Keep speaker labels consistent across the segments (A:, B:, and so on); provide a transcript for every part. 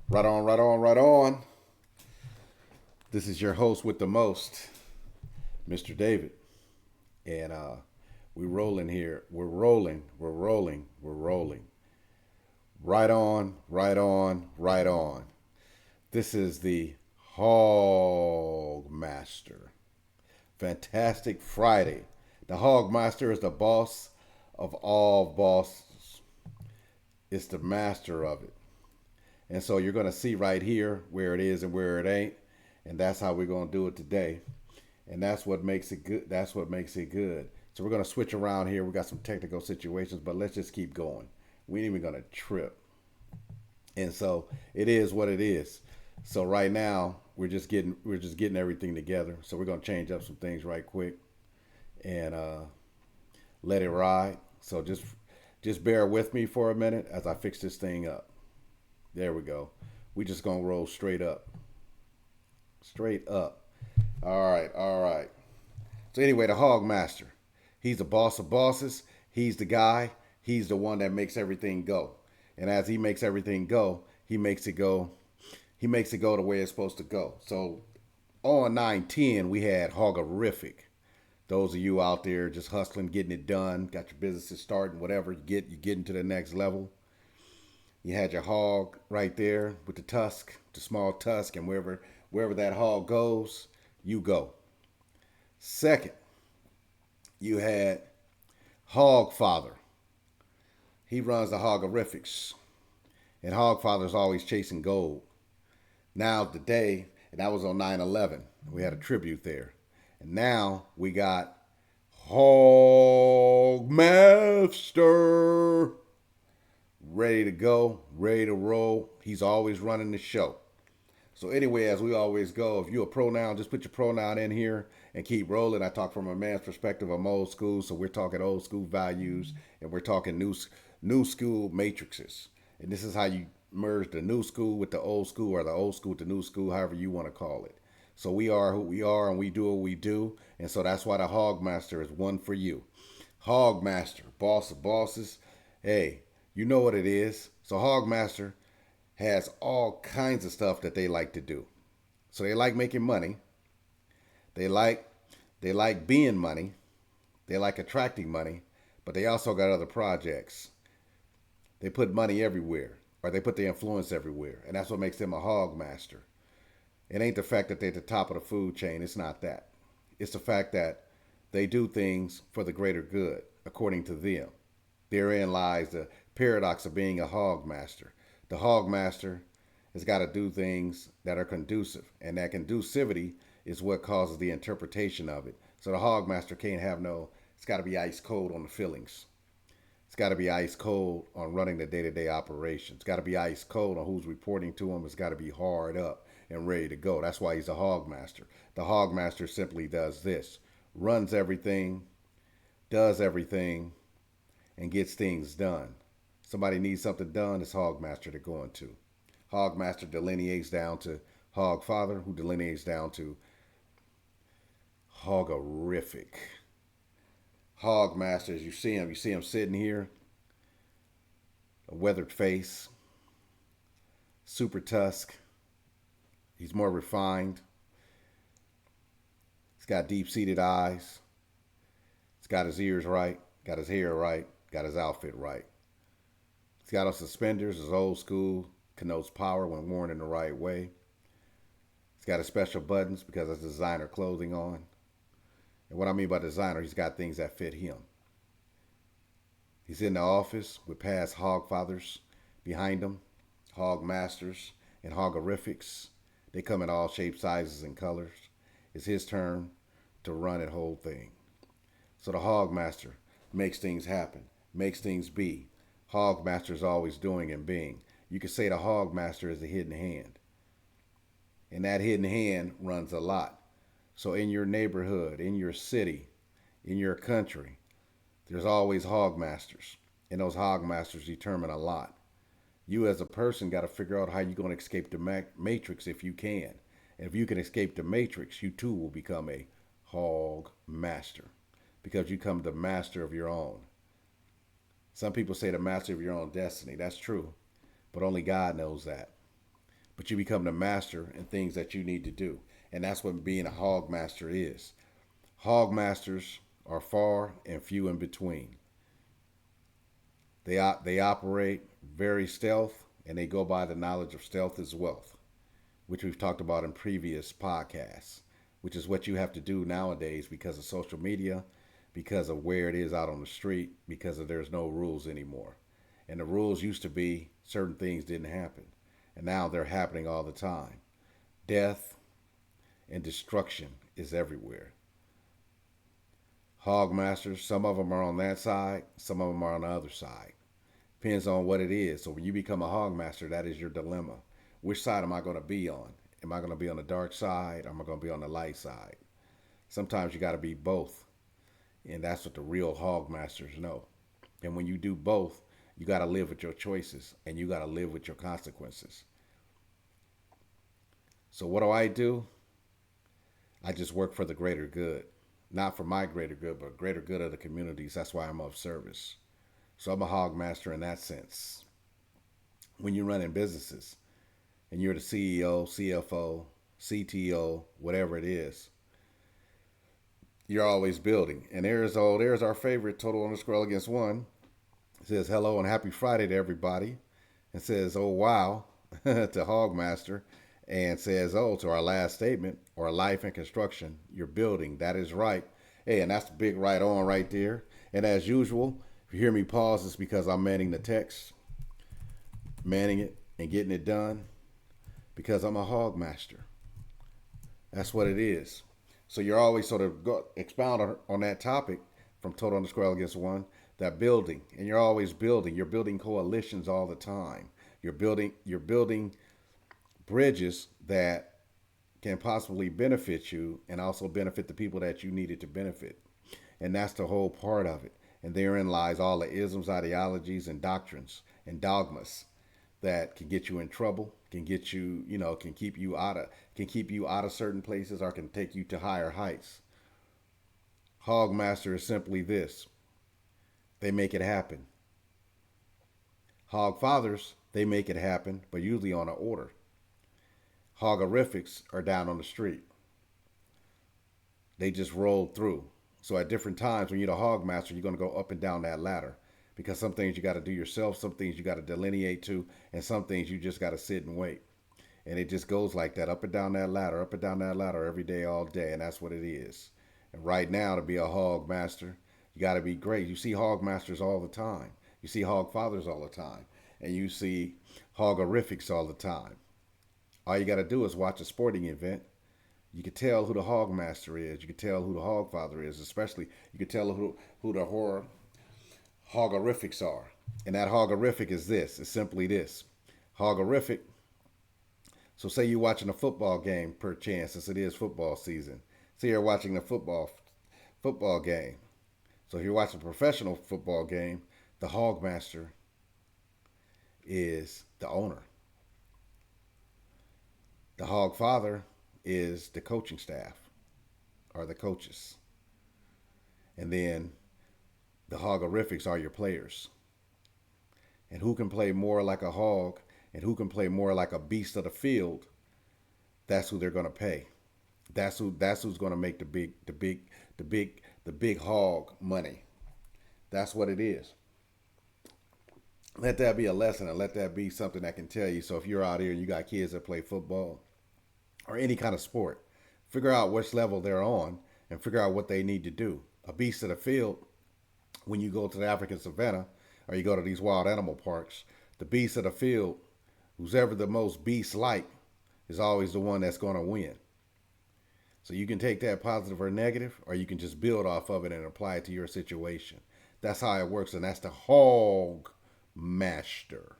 A: Right on, right on, right on. This is your host with the most, Mr. David. And we rolling here. We're rolling, we're rolling, we're rolling. Right on, right on, right on. This is the Hogmaster. Fantastic Friday. The Hogmaster is the boss of all bosses. It's the master of it. And so you're going to see right here where it is and where it ain't. And that's how we're going to do it today. And that's what makes it good. That's what makes it good. So we're going to switch around here. We got some technical situations, but let's just keep going. We ain't even going to trip. And so it is what it is. So right now we're just getting everything together. So we're going to change up some things right quick and let it ride. So just bear with me for a minute as I fix this thing up. There we go. We just gonna roll straight up. Straight up. All right, all right. So anyway, the Hog Master. He's the boss of bosses. He's the guy. He's the one that makes everything go. And as he makes everything go, he makes it go. He makes it go the way it's supposed to go. So on 910, we had Hogorific. Those of you out there just hustling, getting it done, got your businesses starting, whatever you get into the next level. You had your hog right there with the tusk, the small tusk, and wherever that hog goes, you go. Second, you had Hog Father. He runs the Hogorifics, and Hog Father's always chasing gold. Now today, and that was on 9/11. We had a tribute there, and now we got Hogmaster ready to go, ready to roll. He's always running the show. So anyway, as we always go, if you're a pronoun, just put your pronoun in here and keep rolling. I talk from a man's perspective. I'm old school, so we're talking old school values and we're talking new school matrices. And this is how you merge the new school with the old school, or the old school with the new school, however you want to call it. So we are who we are and we do what we do. And so that's why the Hogmaster is one for you. Hogmaster, boss of bosses. Hey, you know what it is. So Hogmaster has all kinds of stuff that they like to do. So they like making money. They like they like being money. They like attracting money, but they also got other projects. They put money everywhere, or they put the influence everywhere, and that's what makes them a hog master. It ain't the fact that they're at the top of the food chain. It's not that. It's the fact that they do things for the greater good, according to them. Therein lies the paradox of being a hog master. The hog master has got to do things that are conducive, and that conducivity is what causes the interpretation of it. So the hog master can't have no. It's got to be ice cold on the feelings. It's got to be ice cold on running the day to day operations. It's got to be ice cold on who's reporting to him. It's got to be hard up and ready to go. That's why he's a hog master. The hog master simply does this: runs everything, does everything, and gets things done. Somebody needs something done, it's Hogmaster they're going to. Hogmaster delineates down to Hog Father, who delineates down to Hogorific. Hogmaster, as you see him sitting here, a weathered face, super tusk. He's more refined. He's got deep seated eyes. He's got his ears right, got his hair right, got his outfit right. He's got on suspenders, his old school, connotes power when worn in the right way. He's got his special buttons because it's designer clothing on. And what I mean by designer, he's got things that fit him. He's in the office with past hog fathers behind him, hog masters and hogorifics. They come in all shapes, sizes, and colors. It's his turn to run and whole thing. So the hog master makes things happen, makes things be. Hog master is always doing and being. You could say the hog master is the hidden hand. And that hidden hand runs a lot. So in your neighborhood, in your city, in your country, there's always hog masters. And those hog masters determine a lot. You as a person got to figure out how you're going to escape the matrix if you can. And if you can escape the matrix, you too will become a hog master because you become the master of your own. Some people say the master of your own destiny. That's true, but only God knows that. but you become the master in things that you need to do. And that's what being a hog master is. Hog masters are far and few in between. They operate very stealth, and they go by the knowledge of stealth is wealth, which we've talked about in previous podcasts, which is what you have to do nowadays because of social media, because of where it is out on the street, because of there's no rules anymore. And the rules used to be certain things didn't happen, and now they're happening all the time. Death and destruction is everywhere. Hog masters, some of them are on that side, some of them are on the other side. Depends on what it is. So when you become a hog master, that is your dilemma. Which side am I going to be on? Am I going to be on the dark side? Or am I going to be on the light side? Sometimes you got to be both. And that's what the real hog masters know. And when you do both, you got to live with your choices and you got to live with your consequences. So what do? I just work for the greater good. Not for my greater good, but greater good of the communities. That's why I'm of service. So I'm a hog master in that sense. When you're running businesses and you're the CEO, CFO, CTO, whatever it is, you're always building. And there's our favorite total underscore against one. It says hello and happy Friday to everybody. And says, oh wow, to Hogmaster. And says, oh, to our last statement, or life and construction, you're building. That is right. Hey, and that's the big right on right there. And as usual, if you hear me pause, it's because I'm manning the text, manning it and getting it done because I'm a hog master. That's what it is. So you're always sort of expound on that topic from total underscore against one, that building. And you're always building. You're building coalitions all the time. You're building bridges that can possibly benefit you and also benefit the people that you needed to benefit. And that's the whole part of it. And therein lies all the isms, ideologies, and doctrines and dogmas that can get you in trouble, can get you, can keep you out of certain places or can take you to higher heights. Hogmaster is simply this. They make it happen. Hog fathers, they make it happen, but usually on an order. Hogorifics are down on the street. They just rolled through. So at different times when you're the hog master, you're going to go up and down that ladder because some things you got to do yourself, some things you got to delineate to, and some things you just got to sit and wait. And it just goes like that, up and down that ladder, up and down that ladder every day, all day, and that's what it is. And right now, to be a hog master, you got to be great. You see hog masters all the time. You see hog fathers all the time. And you see hogorifics all the time. All you got to do is watch a sporting event. You can tell who the hog master is. You can tell who the hog father is. Especially, you can tell who the horror hogorifics are. And that hogorific is this. It's simply this. Hogorific. So say you're watching a football game per chance, since it is football season. Say you're watching a football game. So if you're watching a professional football game, the hog master is the owner. The hog father is the coaching staff or the coaches. And then the hogorifics are your players. And who can play more like a hog and who can play more like a beast of the field, that's who they're going to pay. That's who's going to make the big hog money. That's what it is. Let that be a lesson and let that be something that can tell you. So if you're out here and you got kids that play football or any kind of sport, figure out which level they're on and figure out what they need to do. A beast of the field, when you go to the African savannah or you go to these wild animal parks, the beast of the field, who's ever the most beast-like, is always the one that's going to win. So you can take that positive or negative, or you can just build off of it and apply it to your situation. That's how it works, and that's the hog master.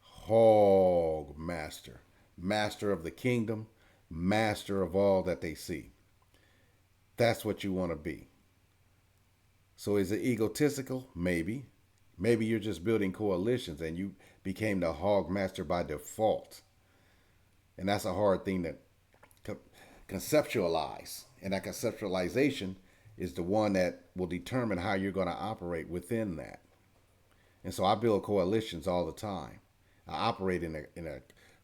A: Hog master. Master of the kingdom, master of all that they see. That's what you want to be. So is it egotistical? Maybe. Maybe you're just building coalitions and you became the hog master by default. And that's a hard thing to conceptualize. And that conceptualization is the one that will determine how you're going to operate within that. And so I build coalitions all the time. I operate in a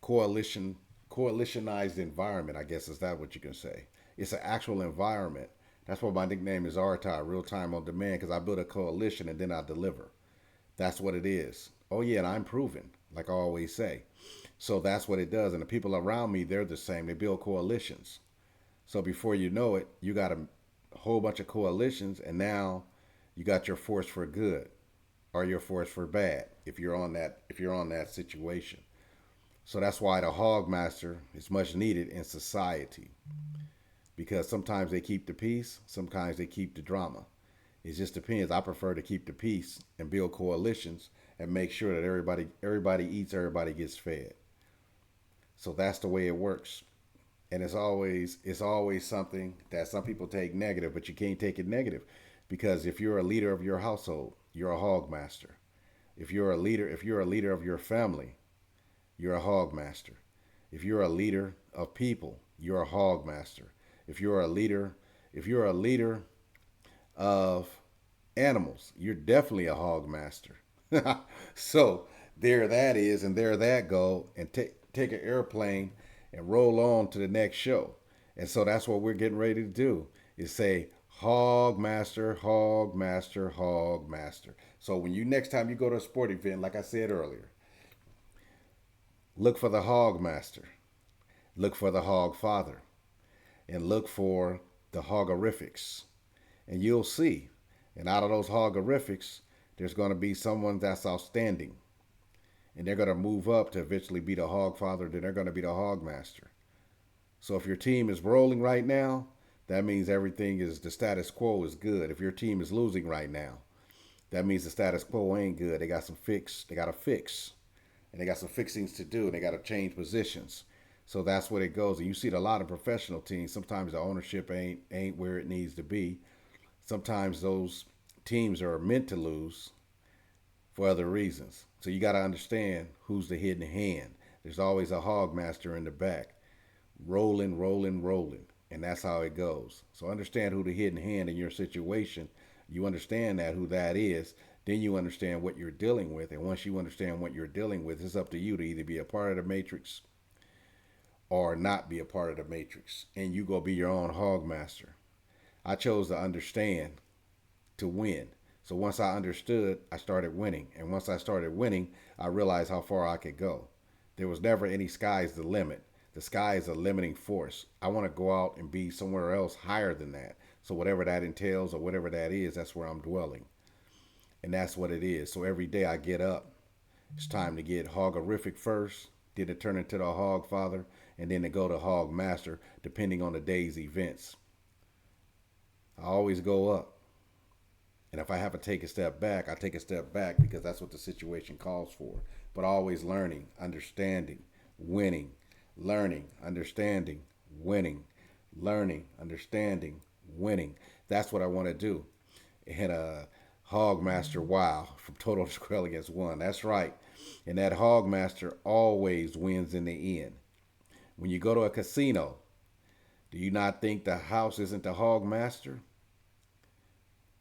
A: coalition coalitionized environment. I guess is that what you can say? It's an actual environment. That's why my nickname is RTI, real time on demand, because I build a coalition and then I deliver. That's what it is. Oh yeah, and I'm proven, like I always say. So that's what it does. And the people around me, they're the same. They build coalitions. So before you know it, you got a whole bunch of coalitions, and now you got your force for good or your force for bad if you're on that situation. So that's why the hog master is much needed in society because sometimes they keep the peace, sometimes they keep the drama. It just depends. I prefer to keep the peace and build coalitions and make sure that everybody eats, everybody gets fed. So that's the way it works. And it's always something that some people take negative, but you can't take it negative because if you're a leader of your household, you're a hog master. If you're a leader of your family, you're a hog master. If you're a leader of people, you're a hog master. If you're a leader, if you're a leader of animals, you're definitely a hog master. So there that is, and there that go, and take an airplane and roll on to the next show. And so that's what we're getting ready to do is say hog master, hog master, hog master. So when you next time you go to a sport event, like I said earlier, look for the hog master, look for the hog father, and look for the hogorifics. And you'll see. And out of those hogorifics, there's going to be someone that's outstanding. And they're going to move up to eventually be the hog father, then they're going to be the hog master. So if your team is rolling right now, that means everything is the status quo is good. If your team is losing right now, that means the status quo ain't good. They got some fix. They got to fix, and they got some fixings to do, and they got to change positions. So that's what it goes. And you see it a lot of professional teams. Sometimes the ownership ain't where it needs to be. Sometimes those teams are meant to lose for other reasons. So you got to understand who's the hidden hand. There's always a hog master in the back, rolling, rolling, rolling. And that's how it goes. So understand who the hidden hand in your situation. You understand that who that is. Then you understand what you're dealing with. And once you understand what you're dealing with, it's up to you to either be a part of the matrix or not be a part of the matrix. And you go be your own hog master. I chose to understand to win. So once I understood, I started winning. And once I started winning, I realized how far I could go. There was never any sky's the limit. The sky is a limiting force. I want to go out and be somewhere else higher than that. So whatever that entails or whatever that is, that's where I'm dwelling. And that's what it is. So every day I get up. It's time to get hogorific first, then to turn into the hog father, and then to go to hog master, depending on the day's events. I always go up. And if I have to take a step back, I take a step back because that's what the situation calls for. But always learning, understanding, winning, learning, understanding, winning, learning, understanding, winning. That's what I want to do. And Hogmaster, wow, from Total Screll Against One. That's right. And that Hogmaster always wins in the end. When you go to a casino, do you not think the house isn't the Hogmaster?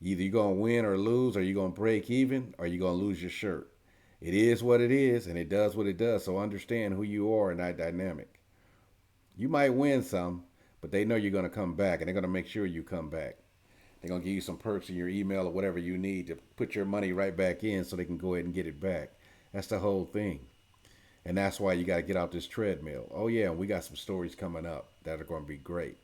A: Either you're going to win or lose, or you're going to break even, or you're going to lose your shirt. It is what it is, and it does what it does. So understand who you are in that dynamic. You might win some, but they know you're going to come back, and they're going to make sure you come back. They're going to give you some perks in your email or whatever you need to put your money right back in so they can go ahead and get it back. That's the whole thing. And that's why you got to get out this treadmill. Oh, yeah, and we got some stories coming up that are going to be great.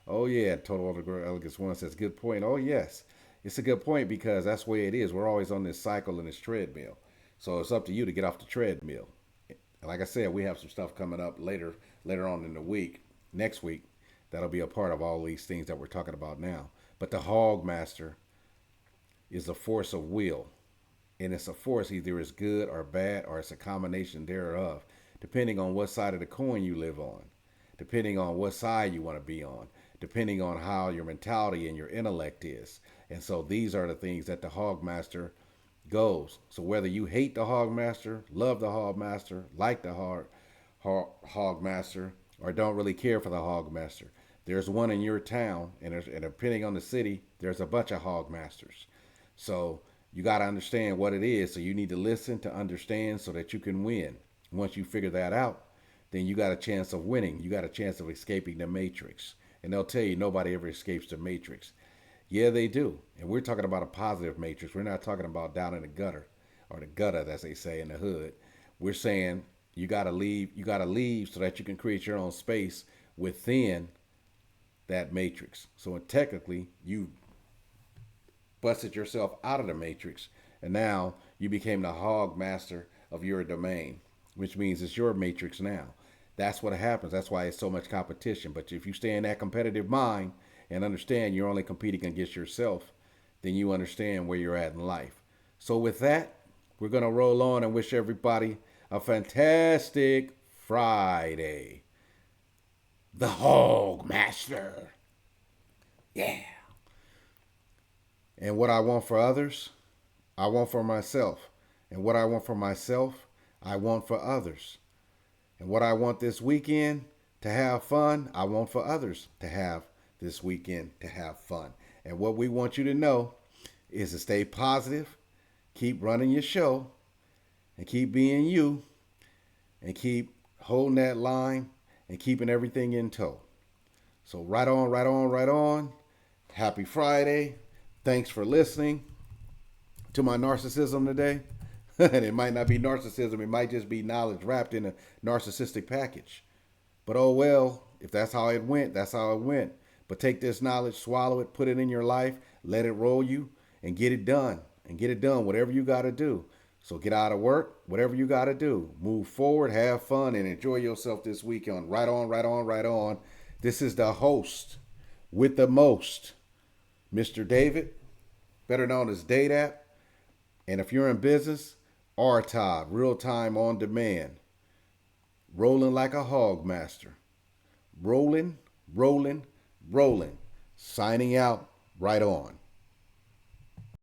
A: Oh, yeah, Total Elegance One says, good point. Oh, yes. It's a good point because that's the way it is. We're always on this cycle and this treadmill. So it's up to you to get off the treadmill. And like I said, we have some stuff coming up later on in the week, next week, that'll be a part of all these things that we're talking about now. But the Hog Master is a force of will. And it's a force either it's good or bad or it's a combination thereof, depending on what side of the coin you live on, depending on what side you want to be on, depending on how your mentality and your intellect is. And so these are the things that the Hog Master goes. So whether you hate the Hog Master, love the Hog Master, like the Hog Master, or don't really care for the Hog Master, there's one in your town, and depending on the city, there's a bunch of Hog Masters. So you got to understand what it is. So you need to listen to understand so that you can win. Once you figure that out, then you got a chance of winning. You got a chance of escaping the matrix. And they'll tell you nobody ever escapes the matrix. Yeah, they do. And we're talking about a positive matrix. We're not talking about down in the gutter or the gutter, as they say in the hood. We're saying you got to leave. You got to leave so that you can create your own space within that matrix. So technically, you busted yourself out of the matrix, and now you became the Hogmaster of your domain, which means it's your matrix now. That's what happens. That's why it's so much competition. But if you stay in that competitive mind and understand you're only competing against yourself, then you understand where you're at in life. So with that, we're going to roll on and wish everybody a fantastic Friday. The Hog Master. Yeah. And what I want for others, I want for myself. And what I want for myself, I want for others. And what I want this weekend to have fun, I want for others to have this weekend to have fun. And what we want you to know is to stay positive, keep running your show, and keep being you, and keep holding that line and keeping everything in tow. So right on, right on, right on. Happy Friday. Thanks for listening to my narcissism today. And it might not be narcissism. It might just be knowledge wrapped in a narcissistic package. But oh well, if that's how it went, that's how it went. But take this knowledge, swallow it, put it in your life, let it roll you, and get it done. And get it done, whatever you got to do. So get out of work, whatever you got to do. Move forward, have fun, and enjoy yourself this weekend. Right on, right on, right on. This is the host with the most, Mr. David, better known as DATAP. And if you're in business, RTOD, real time on demand. Rolling like a hog master. Rolling, rolling, rolling. Signing out, right on.